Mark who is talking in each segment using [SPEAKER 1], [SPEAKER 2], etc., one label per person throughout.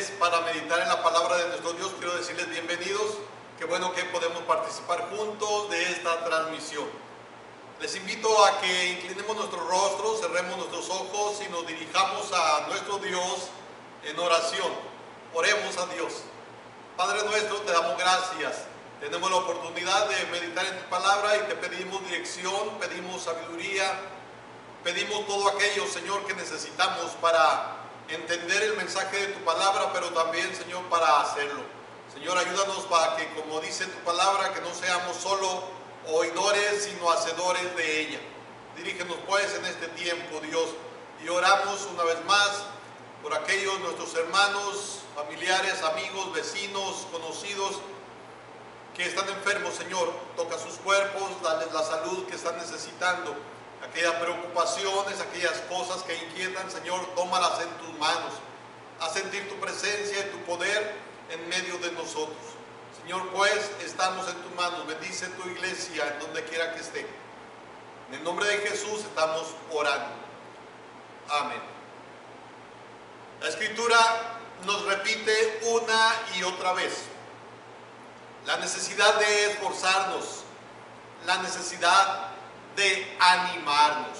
[SPEAKER 1] ustedes para meditar en la palabra de nuestro Dios. Quiero decirles bienvenidos. Qué bueno que podemos participar juntos de esta transmisión. Les invito a que inclinemos nuestros rostros, cerremos nuestros ojos y nos dirijamos a nuestro Dios en oración. Oremos a Dios. Padre nuestro, te damos gracias. Tenemos la oportunidad de meditar en tu palabra y te pedimos dirección, pedimos sabiduría, pedimos todo aquello, Señor, que necesitamos para entender el mensaje de tu palabra, pero también, Señor, para hacerlo. Señor, ayúdanos para que, como dice tu palabra, que no seamos solo oidores, sino hacedores de ella. Dirígenos, pues, en este tiempo, Dios, y oramos una vez más por aquellos nuestros hermanos, familiares, amigos, vecinos, conocidos, que están enfermos, Señor. Toca sus cuerpos, dales la salud que están necesitando. Aquellas preocupaciones, aquellas cosas que inquietan, Señor, tómalas en tus manos. Haz sentir tu presencia y tu poder en medio de nosotros. Señor, pues, estamos en tus manos. Bendice tu iglesia en donde quiera que esté. En el nombre de Jesús estamos orando. Amén. La Escritura nos repite una y otra vez la necesidad de esforzarnos, la necesidad de animarnos,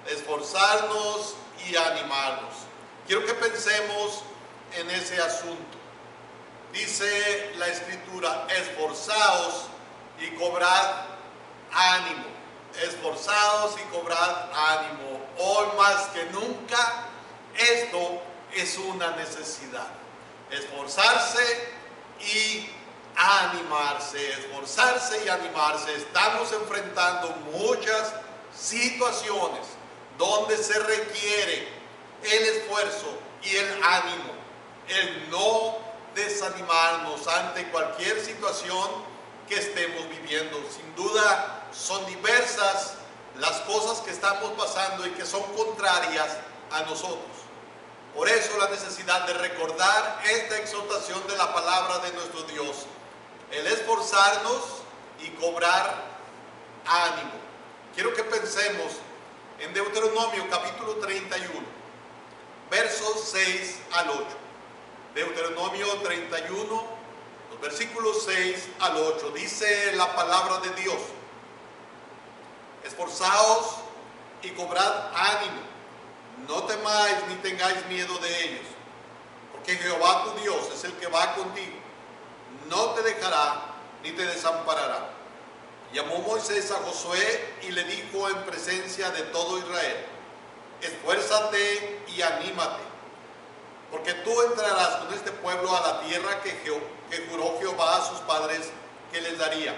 [SPEAKER 1] esforzarnos y animarnos. Quiero que pensemos en ese asunto. Dice la Escritura: esforzaos y cobrad ánimo. Esforzaos y cobrad ánimo. Hoy más que nunca, esto es una necesidad. Esforzarse y animarse, esforzarse y animarse. Estamos enfrentando muchas situaciones donde se requiere el esfuerzo y el ánimo, el no desanimarnos ante cualquier situación que estemos viviendo. Sin duda son diversas las cosas que estamos pasando y que son contrarias a nosotros. Por eso la necesidad de recordar esta exhortación de la palabra de nuestro Dios, el esforzarnos y cobrar ánimo. Quiero que pensemos en Deuteronomio capítulo 31, versos 6 al 8. Deuteronomio 31, los versículos 6 al 8. Dice la palabra de Dios: esforzaos y cobrad ánimo, no temáis ni tengáis miedo de ellos, porque Jehová tu Dios es el que va contigo. No te dejará ni te desamparará. Llamó Moisés a Josué y le dijo en presencia de todo Israel: esfuérzate y anímate, porque tú entrarás con este pueblo a la tierra que juró Jehová a sus padres que les daría,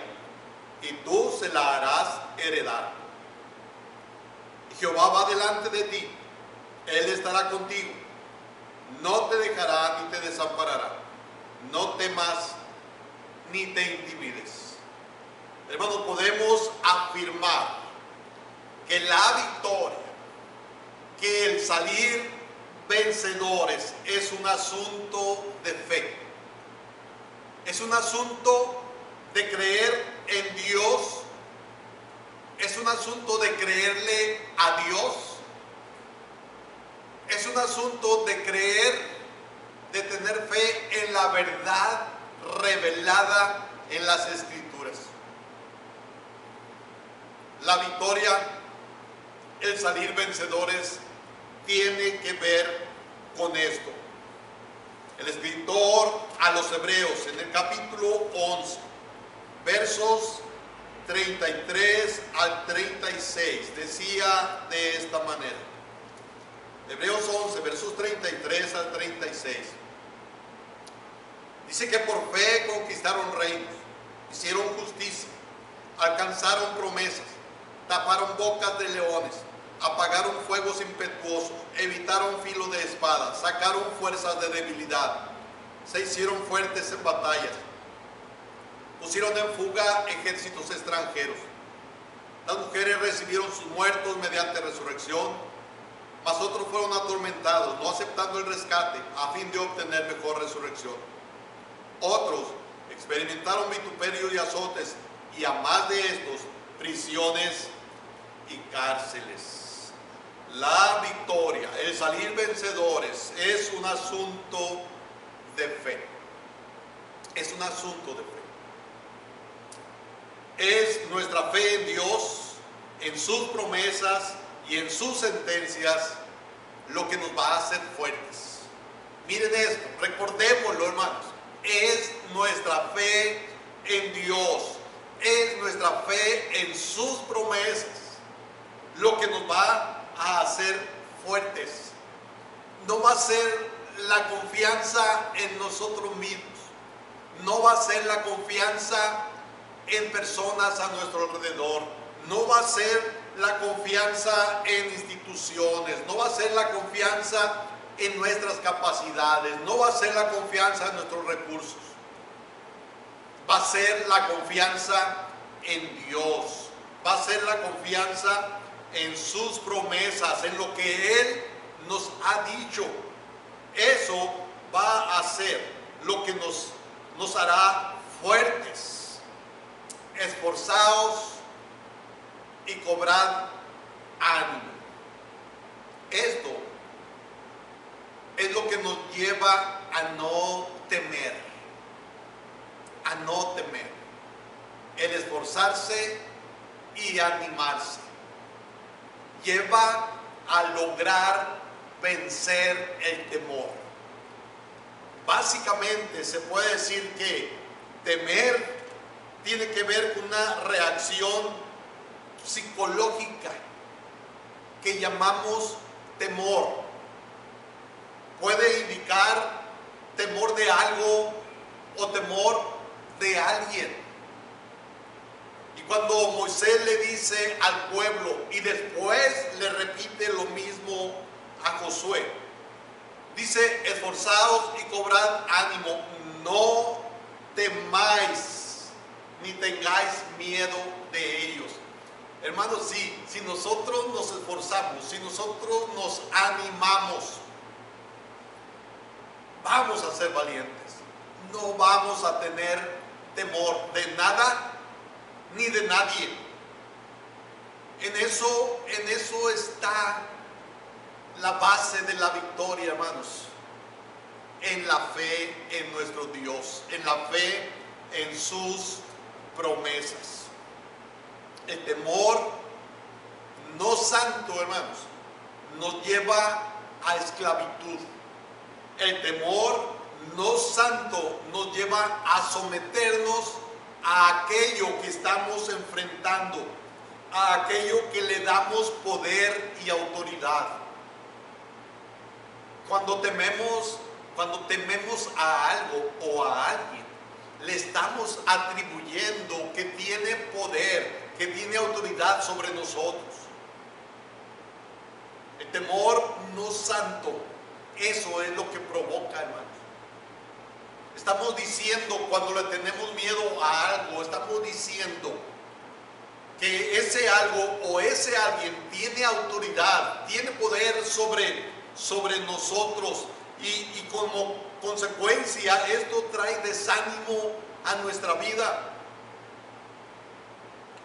[SPEAKER 1] y tú se la harás heredar. Y Jehová va delante de ti, Él estará contigo, no te dejará ni te desamparará. No temas ni te intimides. Hermanos, podemos afirmar que la victoria, que el salir vencedores es un asunto de fe. Es un asunto de creer en Dios. Es un asunto de creerle a Dios. Es un asunto de creer, de tener fe en la verdad revelada en las Escrituras. La victoria, el salir vencedores, tiene que ver con esto. El escritor a los Hebreos, en el capítulo 11, versos 33 al 36, decía de esta manera. Hebreos 11, versos 33 al 36. Dice que por fe conquistaron reinos, hicieron justicia, alcanzaron promesas, taparon bocas de leones, apagaron fuegos impetuosos, evitaron filo de espada, sacaron fuerzas de debilidad, se hicieron fuertes en batallas, pusieron en fuga ejércitos extranjeros. Las mujeres recibieron sus muertos mediante resurrección, mas otros fueron atormentados, no aceptando el rescate, a fin de obtener mejor resurrección. Otros experimentaron vituperio y azotes, y a más de estos, prisiones y cárceles. La victoria, el salir vencedores, es un asunto de fe. Es un asunto de fe. Es nuestra fe en Dios, en sus promesas y en sus sentencias lo que nos va a hacer fuertes. Miren esto, recordémoslo, hermanos. Es nuestra fe en Dios, es nuestra fe en sus promesas lo que nos va a hacer fuertes. No va a ser la confianza en nosotros mismos, no va a ser la confianza en personas a nuestro alrededor, no va a ser la confianza en instituciones, no va a ser la confianza en nuestras capacidades, no va a ser la confianza en nuestros recursos, va a ser la confianza en Dios, va a ser la confianza en sus promesas, en lo que Él nos ha dicho. Eso va a ser lo que nos hará fuertes. Esforzaos y cobrad ánimo. Esto es lo que nos lleva a no temer, a no temer. El esforzarse y animarse lleva a lograr vencer el temor. Básicamente se puede decir que temer tiene que ver con una reacción psicológica que llamamos temor. Puede indicar temor de algo o temor de alguien. Y cuando Moisés le dice al pueblo y después le repite lo mismo a Josué, dice: esforzaos y cobrad ánimo, no temáis ni tengáis miedo de ellos. Hermanos, si nosotros nos esforzamos, si nosotros nos animamos, vamos a ser valientes. No vamos a tener temor de nada ni de nadie. En eso está la base de la victoria, hermanos. En la fe en nuestro Dios, en la fe en sus promesas. El temor no santo, hermanos, nos lleva a esclavitud. El temor no santo nos lleva a someternos a aquello que estamos enfrentando, a aquello que le damos poder y autoridad. Cuando tememos a algo o a alguien, le estamos atribuyendo que tiene poder, que tiene autoridad sobre nosotros. El temor no santo, eso es lo que provoca, hermanos. Estamos diciendo, cuando le tenemos miedo a algo, estamos diciendo que ese algo o ese alguien tiene autoridad, tiene poder sobre nosotros, y como consecuencia esto trae desánimo a nuestra vida.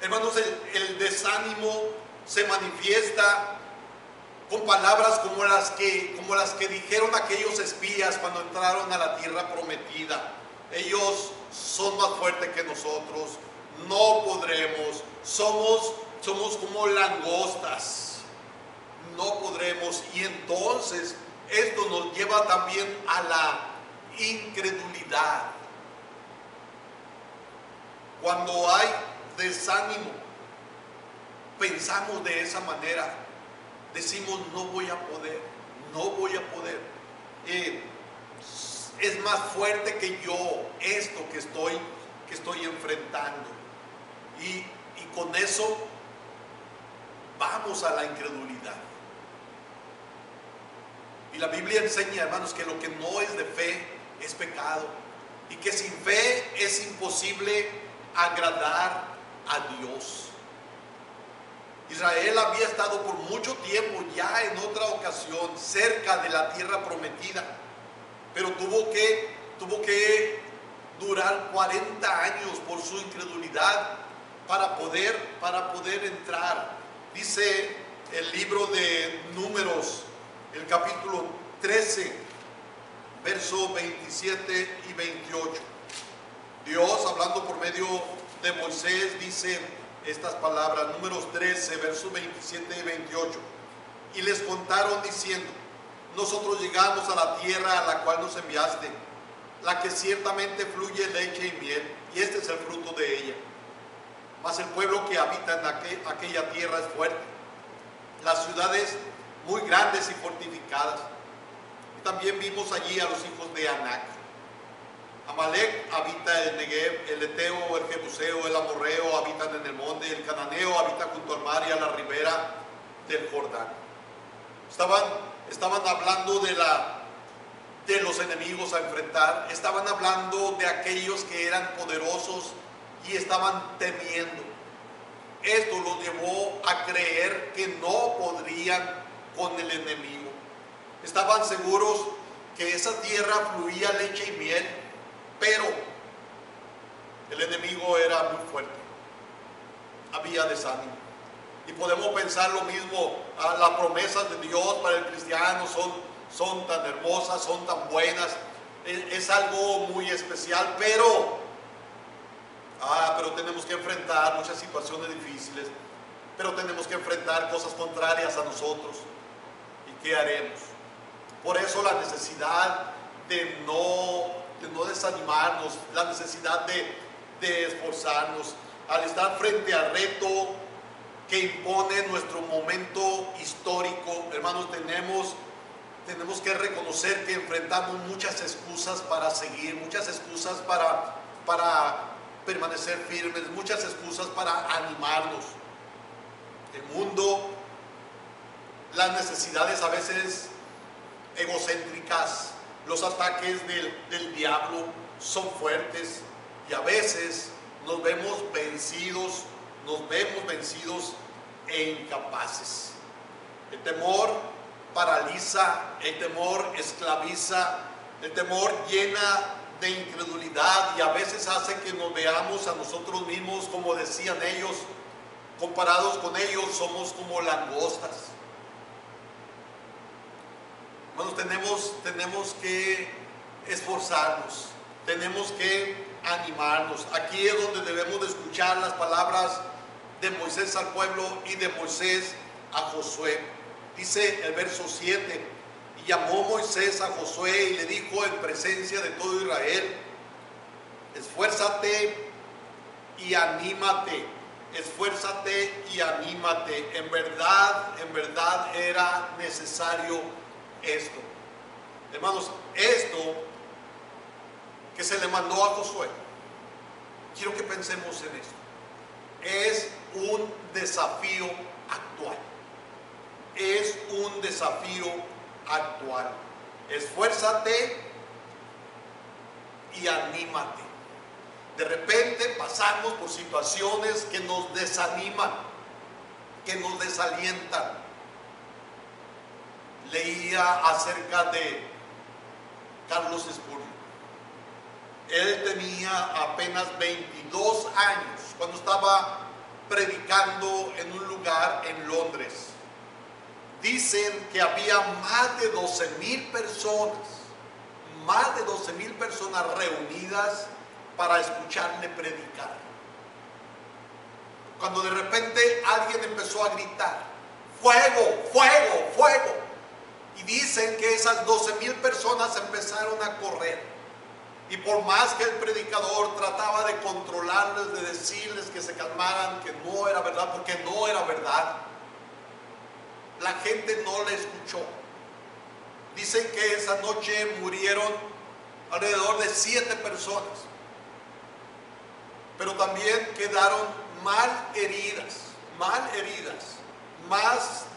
[SPEAKER 1] Hermanos, el desánimo se manifiesta con palabras como las que dijeron aquellos espías cuando entraron a la tierra prometida. Ellos son más fuertes que nosotros, no podremos, somos como langostas, no podremos. Y entonces esto nos lleva también a la incredulidad. Cuando hay desánimo, pensamos de esa manera. Decimos: no voy a poder, no voy a poder. Es más fuerte que yo esto que estoy enfrentando. Y con eso vamos a la incredulidad. Y la Biblia enseña, hermanos, que lo que no es de fe es pecado. Y que sin fe es imposible agradar a Dios. Israel había estado por mucho tiempo ya en otra ocasión cerca de la tierra prometida, pero tuvo que durar 40 años por su incredulidad para poder entrar. Dice el libro de Números, el capítulo 13, versos 27 y 28. Dios, hablando por medio de Moisés, dice estas palabras, Números 13, versos 27 y 28. Y les contaron diciendo: nosotros llegamos a la tierra a la cual nos enviaste, la que ciertamente fluye leche y miel, y este es el fruto de ella. Mas el pueblo que habita en aquella tierra es fuerte, las ciudades muy grandes y fortificadas. Y también vimos allí a los hijos de Anac. Amalek habita el Negev, el Eteo, el Jebuseo, el Amorreo habitan en el monte, el Cananeo habita junto al mar y a la ribera del Jordán. Estaban hablando de los enemigos a enfrentar, estaban hablando de aquellos que eran poderosos y estaban temiendo. Esto los llevó a creer que no podrían con el enemigo. Estaban seguros que esa tierra fluía leche y miel, pero el enemigo era muy fuerte. Había desánimo. Y podemos pensar lo mismo, las promesas de Dios para el cristiano son tan hermosas, son tan buenas, es algo muy especial, pero tenemos que enfrentar muchas situaciones difíciles, pero tenemos que enfrentar cosas contrarias a nosotros. ¿Y qué haremos? Por eso la necesidad de no desanimarnos, la necesidad de esforzarnos al estar frente al reto que impone nuestro momento histórico. Hermanos, tenemos que reconocer que enfrentamos muchas excusas para seguir, muchas excusas para permanecer firmes, muchas excusas para animarnos. El mundo, las necesidades a veces egocéntricas, los ataques del diablo son fuertes y a veces nos vemos vencidos e incapaces. El temor paraliza, el temor esclaviza, el temor llena de incredulidad y a veces hace que nos veamos a nosotros mismos, como decían ellos, comparados con ellos somos como langostas. Bueno, tenemos que esforzarnos, tenemos que animarnos. Aquí es donde debemos de escuchar las palabras de Moisés al pueblo y de Moisés a Josué. Dice el verso 7: y llamó Moisés a Josué y le dijo en presencia de todo Israel: esfuérzate y anímate, esfuérzate y anímate. En verdad era necesario esto. Hermanos, esto que se le mandó a Josué, quiero que pensemos en esto. Es un desafío actual. Es un desafío actual. Esfuérzate y anímate. De repente pasamos por situaciones que nos desaniman, que nos desalientan. Leía acerca de Carlos Spurgeon. Él tenía apenas 22 años cuando estaba predicando en un lugar en Londres. Dicen que había más de 12,000 personas reunidas para escucharle predicar. Cuando de repente alguien empezó a gritar: ¡fuego, fuego, fuego! Y dicen que esas 12,000 personas empezaron a correr. Y por más que el predicador trataba de controlarles, de decirles que se calmaran, que no era verdad, porque no era verdad, la gente no le escuchó. Dicen que esa noche murieron alrededor de 7 personas, pero también quedaron mal heridas, más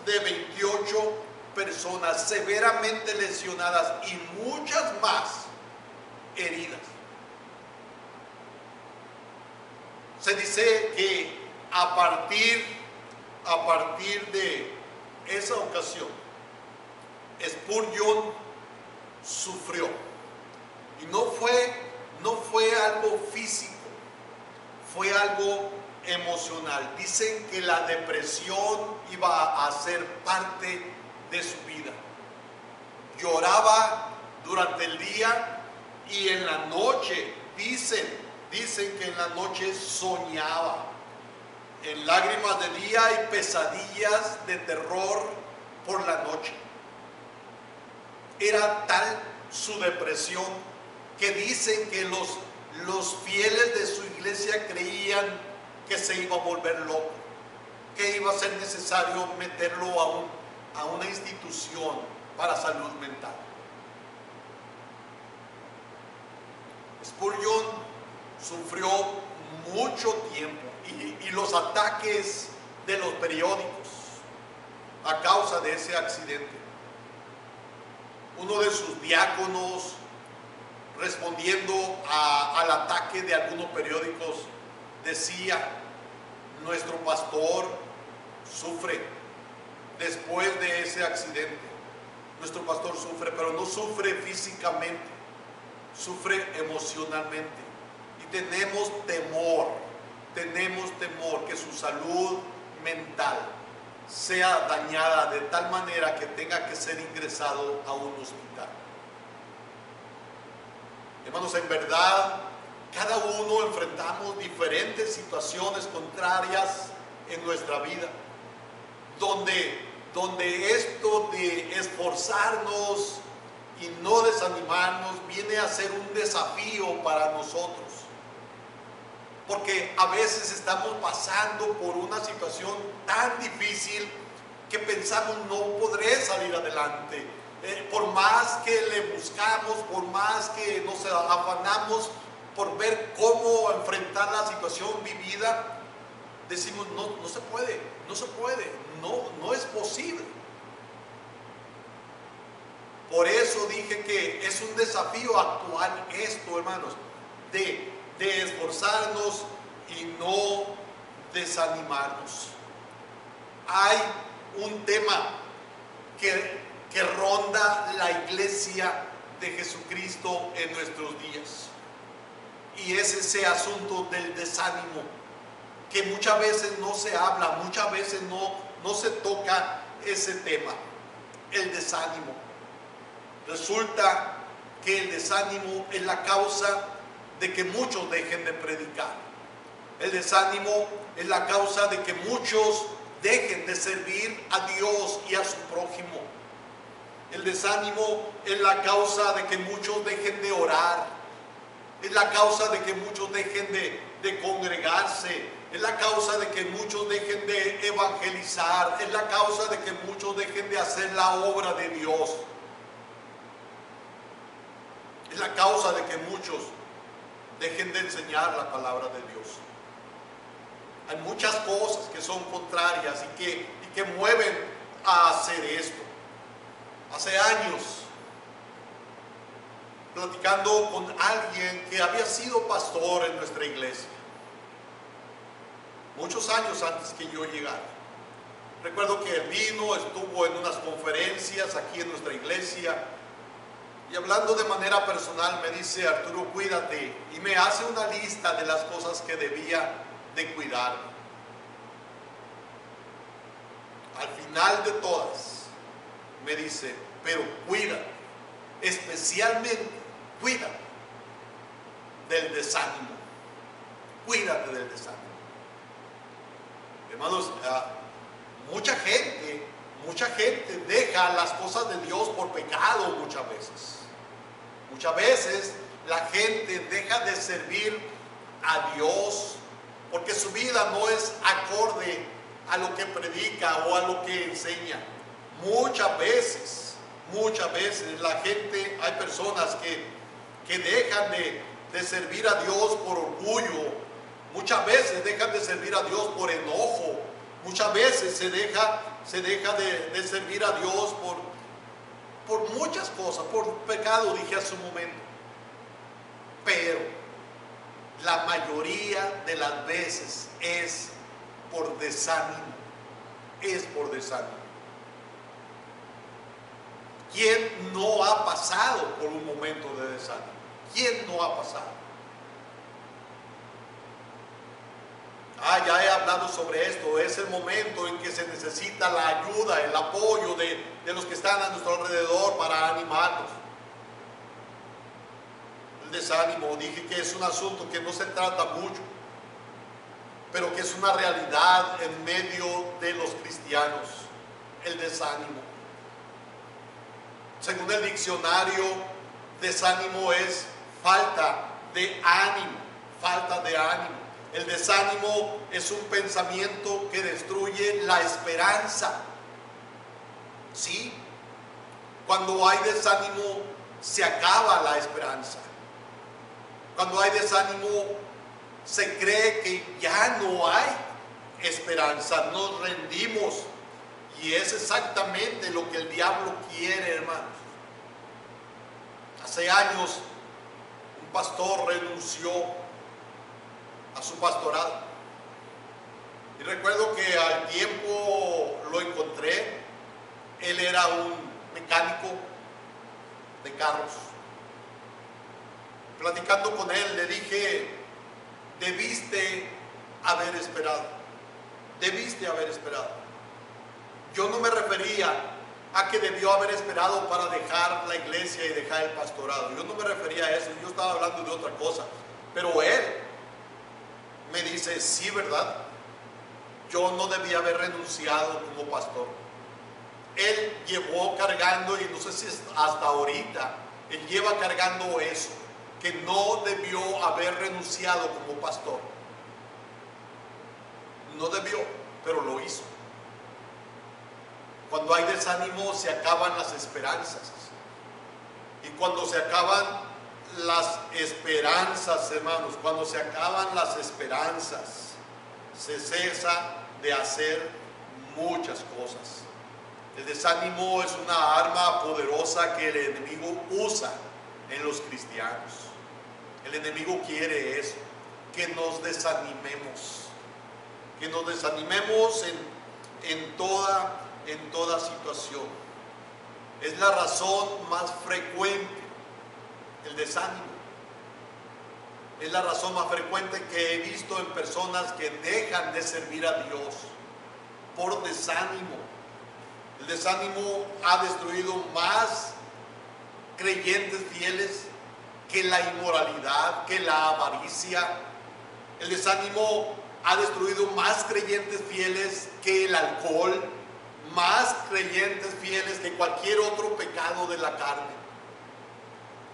[SPEAKER 1] de 28 personas severamente lesionadas y muchas más heridas. Se dice que a partir de esa ocasión, Spurgeon sufrió, y no fue algo físico, fue algo emocional. Dicen que la depresión iba a ser parte de su vida. Lloraba durante el día y en la noche. Dicen que en la noche soñaba, en lágrimas de día y pesadillas de terror por la noche. Era tal su depresión que dicen que los fieles de su iglesia creían que se iba a volver loco, que iba a ser necesario meterlo a una institución para salud mental. Spurgeon sufrió mucho tiempo y los ataques de los periódicos a causa de ese accidente. Uno de sus diáconos, respondiendo al ataque de algunos periódicos, decía: nuestro pastor sufre después de ese accidente. Nuestro pastor sufre, pero no sufre físicamente, sufre emocionalmente. Y tenemos temor que su salud mental sea dañada de tal manera que tenga que ser ingresado a un hospital. Hermanos, en verdad, cada uno enfrentamos diferentes situaciones contrarias en nuestra vida, donde esto de esforzarnos y no desanimarnos viene a ser un desafío para nosotros, porque a veces estamos pasando por una situación tan difícil que pensamos: no podré salir adelante. Por más que le buscamos, por más que nos afanamos por ver cómo enfrentar la situación vivida, decimos: no se puede, no es posible. Por eso dije que es un desafío actual esto, hermanos, de esforzarnos y no desanimarnos. Hay un tema que ronda la iglesia de Jesucristo en nuestros días, y es ese asunto del desánimo, que muchas veces no se habla, muchas veces no se toca ese tema, el desánimo. Resulta que el desánimo es la causa de que muchos dejen de predicar. El desánimo es la causa de que muchos dejen de servir a Dios y a su prójimo. El desánimo es la causa de que muchos dejen de orar. Es la causa de que muchos dejen de congregarse. Es la causa de que muchos dejen de evangelizar. Es la causa de que muchos dejen de hacer la obra de Dios. Es la causa de que muchos dejen de enseñar la palabra de Dios. Hay muchas cosas que son contrarias y que mueven a hacer esto. Hace años, platicando con alguien que había sido pastor en nuestra iglesia, muchos años antes que yo llegara, recuerdo que él vino, estuvo en unas conferencias aquí en nuestra iglesia, y hablando de manera personal me dice: Arturo, cuídate, y me hace una lista de las cosas que debía de cuidar. Al final de todas me dice: pero cuídate, especialmente cuídate del desánimo. Cuídate del desánimo. Hermanos, mucha gente deja las cosas de Dios por pecado muchas veces. Muchas veces la gente deja de servir a Dios porque su vida no es acorde a lo que predica o a lo que enseña. Muchas veces la gente, hay personas que dejan de servir a Dios por orgullo. Muchas veces dejan de servir a Dios por enojo. Muchas veces se deja de servir a Dios por muchas cosas, por pecado, dije hace un momento. Pero la mayoría de las veces es por desánimo. Es por desánimo. ¿Quién no ha pasado por un momento de desánimo? ¿Quién no ha pasado? Ya he hablado sobre esto. Es el momento en que se necesita la ayuda, el apoyo de los que están a nuestro alrededor para animarnos. El desánimo, dije que es un asunto que no se trata mucho, pero que es una realidad en medio de los cristianos. El desánimo. Según el diccionario, desánimo es falta de ánimo, falta de ánimo. El desánimo es un pensamiento que destruye la esperanza. Sí, cuando hay desánimo se acaba la esperanza. Cuando hay desánimo se cree que ya no hay esperanza, nos rendimos. Y es exactamente lo que el diablo quiere, hermanos. Hace años un pastor renunció a su pastorado. Y recuerdo que al tiempo lo encontré. Él era un mecánico de carros. Platicando con él le dije: debiste haber esperado. Debiste haber esperado. Yo no me refería a que debió haber esperado para dejar la iglesia y dejar el pastorado. Yo no me refería a eso. Yo estaba hablando de otra cosa. Pero él me dice: sí, ¿verdad? Yo no debía haber renunciado como pastor. Él llevó cargando, y no sé si hasta ahorita, él lleva cargando eso, que no debió haber renunciado como pastor. No debió, pero lo hizo. Cuando hay desánimo se acaban las esperanzas. Y cuando se acaban las esperanzas, hermanos, cuando se acaban las esperanzas, se cesa de hacer muchas cosas. El desánimo es una arma poderosa que el enemigo usa en los cristianos. El enemigo quiere eso, que nos desanimemos. Que nos desanimemos en toda situación. Es la razón más frecuente, el desánimo. Es la razón más frecuente que he visto en personas que dejan de servir a Dios por desánimo. El desánimo ha destruido más creyentes fieles que la inmoralidad, que la avaricia. El desánimo ha destruido más creyentes fieles que el alcohol, más creyentes fieles que cualquier otro pecado de la carne.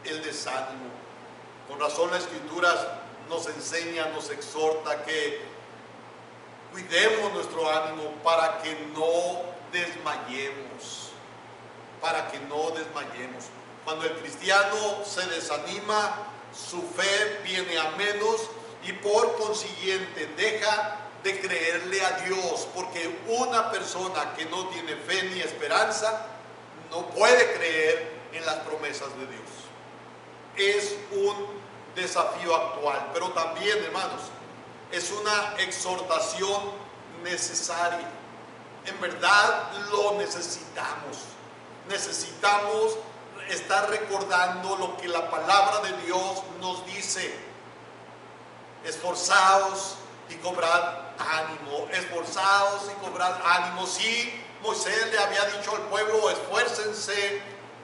[SPEAKER 1] El desánimo. Con razón la Escritura nos enseña, nos exhorta que cuidemos nuestro ánimo para que no desmayemos, para que no desmayemos. Cuando el cristiano se desanima, su fe viene a menos y por consiguiente deja de creerle a Dios, porque una persona que no tiene fe ni esperanza no puede creer en las promesas de Dios. Es un desafío actual, pero también, hermanos, es una exhortación necesaria. En verdad lo necesitamos. Necesitamos estar recordando lo que la palabra de Dios nos dice. Esforzaos y cobrad ánimo. Esforzaos y cobrad ánimo. Sí, Moisés le había dicho al pueblo: esfuércense,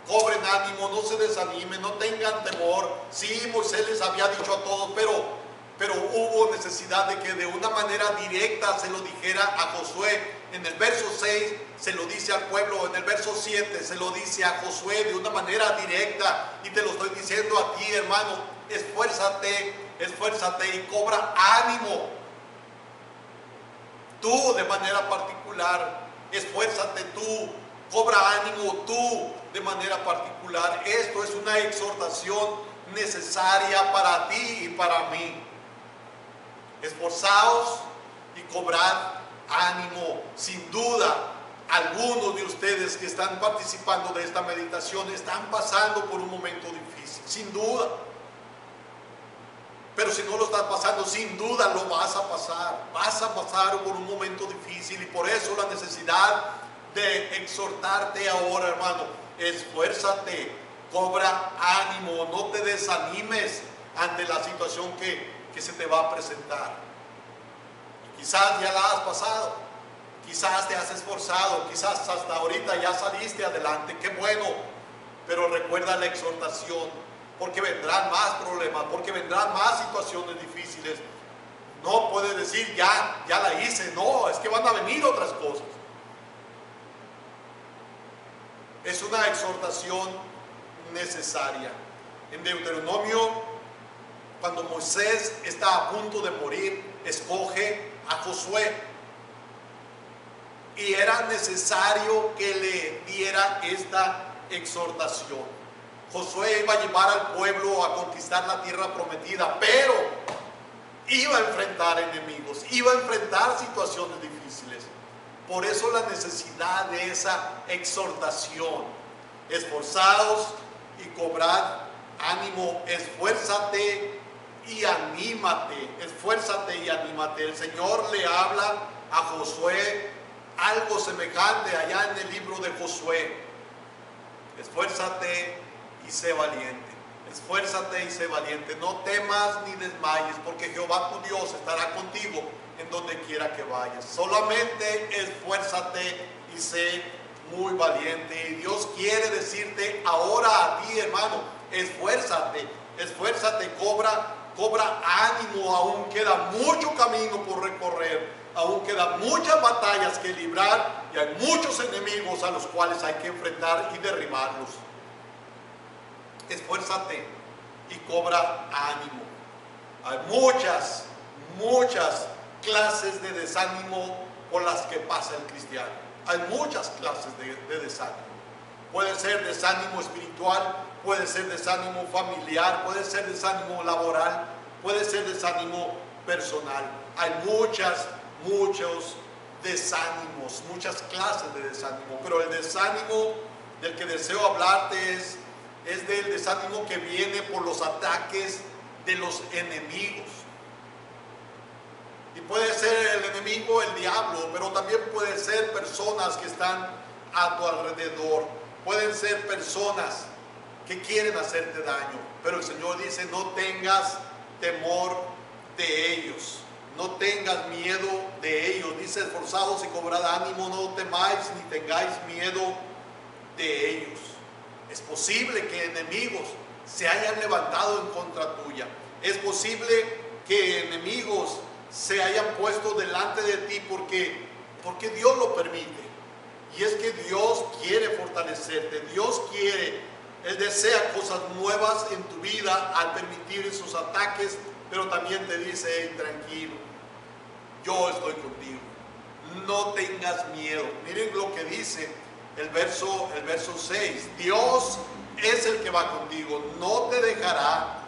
[SPEAKER 1] cobren ánimo, no se desanimen, no tengan temor. Sí, Moisés les había dicho a todos, pero hubo necesidad de que de una manera directa se lo dijera a Josué. En el verso 6 se lo dice al pueblo, en el verso 7 se lo dice a Josué de una manera directa, y te lo estoy diciendo a ti, hermano: esfuérzate, esfuérzate y cobra ánimo. Tú de manera particular, esfuérzate tú, cobra ánimo tú de manera particular. Esto es una exhortación necesaria para ti y para mí. Esforzaos y cobrad ánimo. Sin duda, algunos de ustedes que están participando de esta meditación están pasando por un momento difícil, sin duda. Pero si no lo estás pasando, sin duda lo vas a pasar. Vas a pasar por un momento difícil, y por eso la necesidad de exhortarte ahora, hermano. Esfuérzate, cobra ánimo, no te desanimes ante la situación que se te va a presentar. Quizás ya la has pasado, quizás te has esforzado, quizás hasta ahorita ya saliste adelante, qué bueno, pero recuerda la exhortación: porque vendrán más problemas, porque vendrán más situaciones difíciles. No puedes decir, ya la hice. No, es que van a venir otras cosas. Es una exhortación necesaria. En Deuteronomio, cuando Moisés está a punto de morir, escoge a Josué. Y era necesario que le diera esta exhortación. Josué iba a llevar al pueblo a conquistar la tierra prometida, pero iba a enfrentar enemigos, iba a enfrentar situaciones difíciles. Por eso la necesidad de esa exhortación. Esforzaos y cobrad ánimo, esfuérzate y anímate, esfuérzate y anímate. El Señor le habla a Josué algo semejante allá en el libro de Josué. Esfuérzate y sé valiente. Esfuérzate y sé valiente. No temas ni desmayes, porque Jehová tu Dios estará contigo en donde quiera que vayas. Solamente esfuérzate y sé muy valiente. Y Dios quiere decirte ahora a ti, hermano, esfuérzate, esfuérzate, cobra ánimo. Aún queda mucho camino por recorrer, aún quedan muchas batallas que librar y hay muchos enemigos a los cuales hay que enfrentar y derribarlos. Esfuérzate y cobra ánimo. Hay muchas clases de desánimo por las que pasa el cristiano. Hay muchas clases de desánimo. Puede ser desánimo espiritual, puede ser desánimo familiar, puede ser desánimo laboral, puede ser desánimo personal. Hay muchos desánimos, muchas clases de desánimo, pero el desánimo del que deseo hablarte es del desánimo que viene por los ataques de los enemigos. Y puede ser el enemigo el diablo, pero también puede ser personas que están a tu alrededor. Pueden ser personas que quieren hacerte daño, pero el Señor dice, no tengas temor de ellos. No tengas miedo de ellos. Dice, esforzados y cobrad ánimo, no temáis ni tengáis miedo de ellos. Es posible que enemigos se hayan levantado en contra tuya. Es posible que enemigos se hayan puesto delante de ti porque Dios lo permite. Y es que Dios quiere fortalecerte. Dios quiere, Él desea cosas nuevas en tu vida al permitir esos ataques, pero también te dice, hey, tranquilo, yo estoy contigo, no tengas miedo. Miren lo que dice el verso 6, Dios es el que va contigo, no te dejará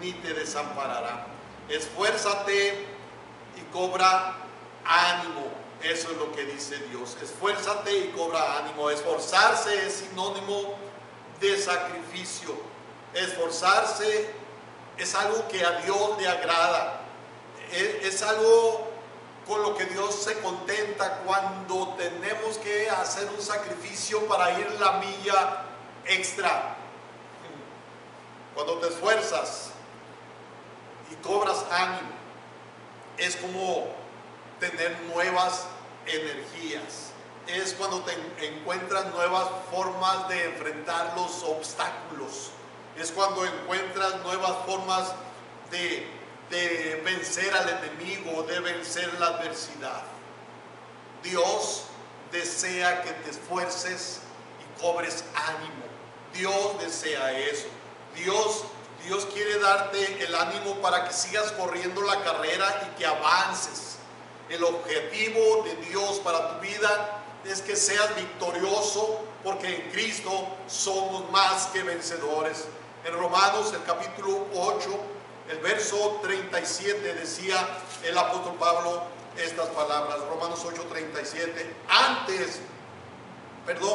[SPEAKER 1] ni te desamparará. Esfuérzate y cobra ánimo. Eso es lo que dice Dios. Esfuérzate y cobra ánimo. Esforzarse es sinónimo de sacrificio. Esforzarse es algo que a Dios le agrada. Es algo con lo que Dios se contenta cuando tenemos que hacer un sacrificio para ir la milla extra. Cuando te esfuerzas y cobras ánimo, es como tener nuevas energías. Es cuando te encuentras nuevas formas de enfrentar los obstáculos. Es cuando encuentras nuevas formas de vencer al enemigo, de vencer la adversidad. Dios desea que te esfuerces y cobres ánimo. Dios desea eso. Dios quiere darte el ánimo para que sigas corriendo la carrera y que avances. El objetivo de Dios para tu vida es que seas victorioso, porque en Cristo somos más que vencedores. En Romanos, el capítulo 8, el verso 37, decía el apóstol Pablo estas palabras. Romanos 8:37.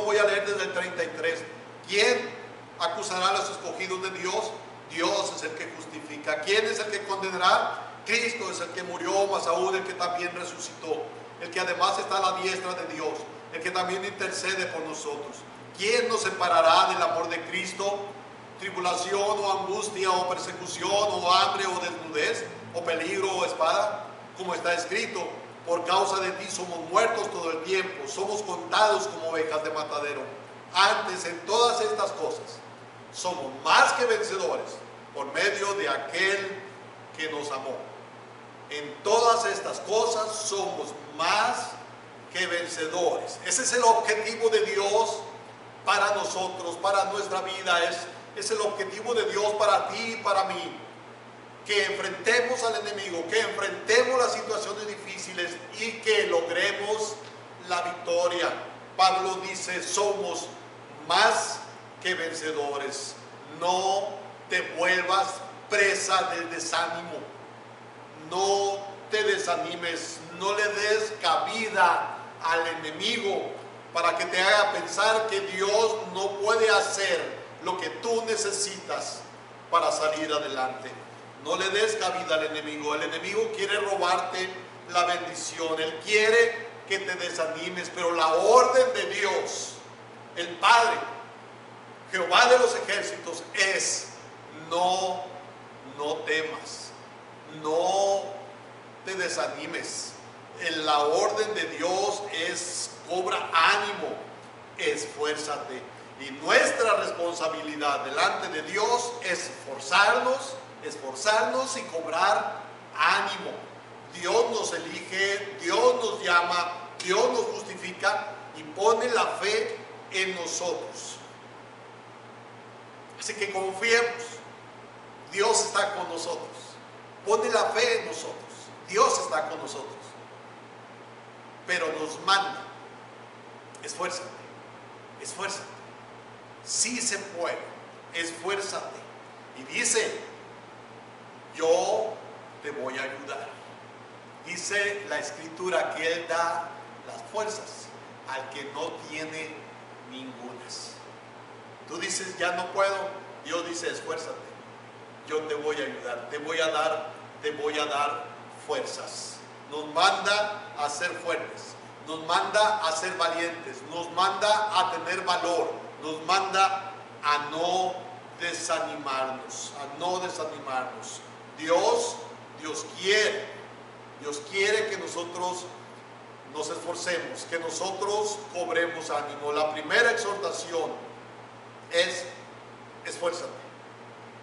[SPEAKER 1] Voy a leer desde el 33. ¿Quién acusará a los escogidos de Dios? Dios es el que justifica. ¿Quién es el que condenará? Cristo es el que murió, más aún el que también resucitó, el que además está a la diestra de Dios, el que también intercede por nosotros. ¿Quién nos separará del amor de Cristo? ¿Tribulación o angustia o persecución o hambre o desnudez o peligro o espada? Como está escrito, por causa de ti somos muertos todo el tiempo, somos contados como ovejas de matadero. Antes, en todas estas cosas, somos más que vencedores por medio de aquel que nos amó. En todas estas cosas somos más que vencedores. Ese es el objetivo de Dios para nosotros, para nuestra vida. Es el objetivo de Dios para ti y para mí. Que enfrentemos al enemigo, que enfrentemos las situaciones difíciles y que logremos la victoria. Pablo dice, somos más que vencedores. No te vuelvas presa del desánimo. No te desanimes, no le des cabida al enemigo para que te haga pensar que Dios no puede hacer lo que tú necesitas para salir adelante. No le des cabida al enemigo. El enemigo quiere robarte la bendición. Él quiere que te desanimes, pero la orden de Dios, el Padre, Jehová de los ejércitos, es no temas, no te desanimes. La orden de Dios es cobra ánimo, esfuérzate. Y nuestra responsabilidad delante de Dios es esforzarnos y cobrar ánimo. Dios nos elige, Dios nos llama, Dios nos justifica y pone la fe en nosotros. Así que confiemos, Dios está con nosotros. Pone la fe en nosotros, Dios está con nosotros. Pero nos manda, esfuérzate. Sí se puede, esfuérzate. Y dice, yo te voy a ayudar. Dice la Escritura que Él da las fuerzas al que no tiene ningunas. Tú dices, ya no puedo. Dios dice, esfuérzate. Yo te voy a ayudar. Te voy a dar fuerzas. Nos manda a ser fuertes. Nos manda a ser valientes. Nos manda a tener valor. Nos manda a no desanimarnos. Dios quiere que nosotros nos esforcemos, que nosotros cobremos ánimo. La primera exhortación es esfuérzate.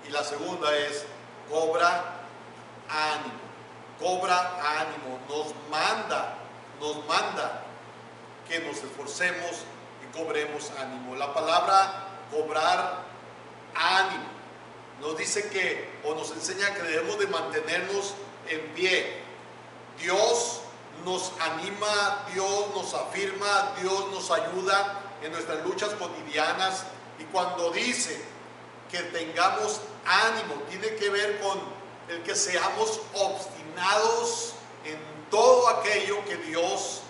[SPEAKER 1] Y la segunda es cobra ánimo. Nos manda que nos esforcemos y cobremos ánimo. La palabra cobrar ánimo nos dice que, o nos enseña que debemos de mantenernos en pie. Dios nos anima, Dios nos afirma, Dios nos ayuda en nuestras luchas cotidianas. Y cuando dice que tengamos ánimo, tiene que ver con el que seamos obstinados en todo aquello que Dios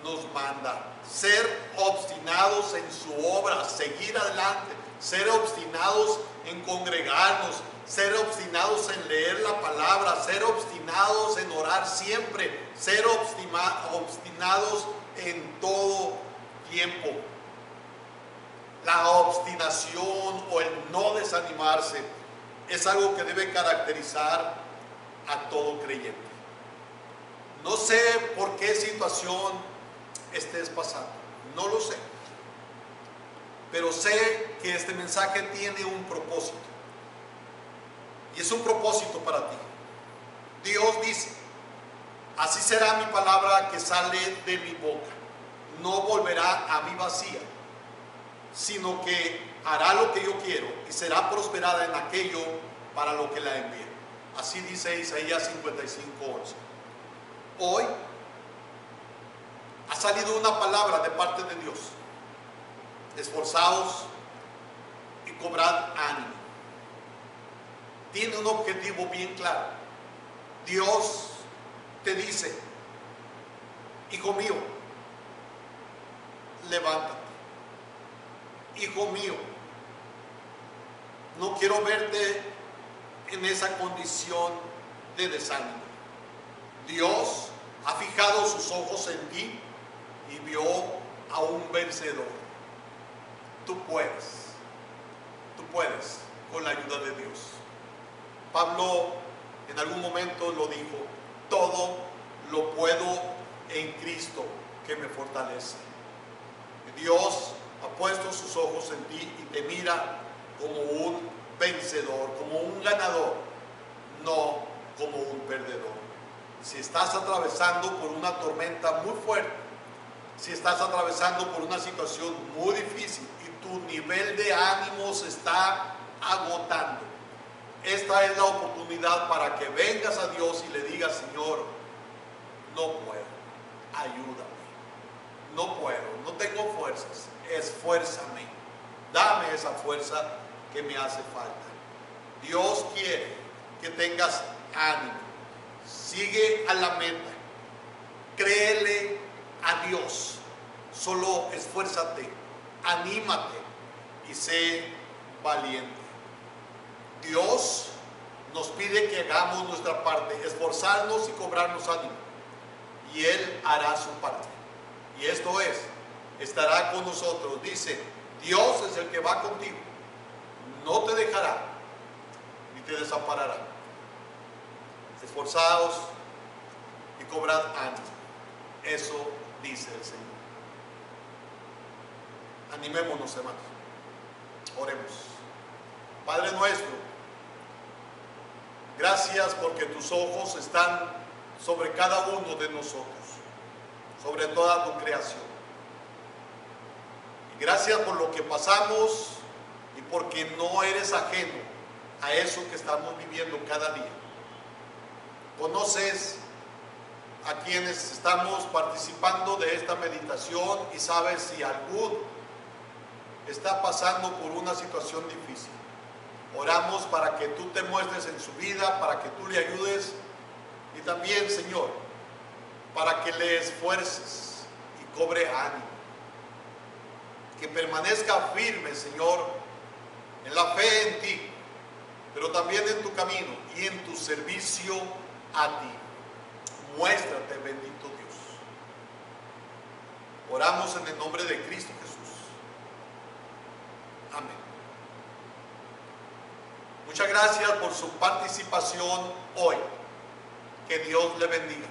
[SPEAKER 1] nos manda. Ser obstinados en su obra, seguir adelante, ser obstinados en congregarnos, ser obstinados en leer la palabra, ser obstinados en orar siempre, ser obstinados en todo tiempo. La obstinación o el no desanimarse es algo que debe caracterizar a todo creyente. No sé por qué situación estés pasando, no lo sé, pero sé que este mensaje tiene un propósito, y es un propósito para ti. Dios dice, así será mi palabra que sale de mi boca, no volverá a mí vacía, sino que hará lo que yo quiero y será prosperada en aquello para lo que la envíe. Así dice Isaías 55:11. Hoy ha salido una palabra de parte de Dios: esforzaos y cobrad ánimo. Tiene un objetivo bien claro. Dios te dice, hijo mío, levántate. Hijo mío, no quiero verte en esa condición de desánimo. Dios ha fijado sus ojos en ti y vio a un vencedor. Tú puedes con la ayuda de Dios. Pablo en algún momento lo dijo: todo lo puedo en Cristo que me fortalece. Dios ha puesto sus ojos en ti y te mira como un vencedor, como un ganador, no como un perdedor. Si estás atravesando por una tormenta muy fuerte, si estás atravesando por una situación muy difícil y tu nivel de ánimo se está agotando, esta es la oportunidad para que vengas a Dios y le digas: Señor, no puedo, ayúdame, no puedo, no tengo fuerzas, esfuérzame, dame esa fuerza que me hace falta. Dios quiere que tengas ánimo, sigue a la meta, créele a Dios, solo esfuérzate, anímate y sé valiente. Dios nos pide que hagamos nuestra parte, esforzarnos y cobrarnos ánimo, y Él hará su parte, y esto es, estará con nosotros. Dice: Dios es el que va contigo, no te dejará ni te desamparará. Esforzaos y cobrad ánimo, eso dice el Señor. Animémonos, hermanos, oremos. Padre nuestro, gracias porque tus ojos están sobre cada uno de nosotros, sobre toda tu creación. Y gracias por lo que pasamos y porque no eres ajeno a eso que estamos viviendo cada día. Conoces a quienes estamos participando de esta meditación y sabes si alguno está pasando por una situación difícil. Oramos para que tú te muestres en su vida, para que tú le ayudes, y también, Señor, para que le esfuerces y cobre ánimo, que permanezca firme, Señor, en la fe en ti, pero también en tu camino y en tu servicio a ti. Muéstrate, bendito Dios. Oramos en el nombre de Cristo Jesús. Amén. Muchas gracias por su participación hoy. Que Dios le bendiga.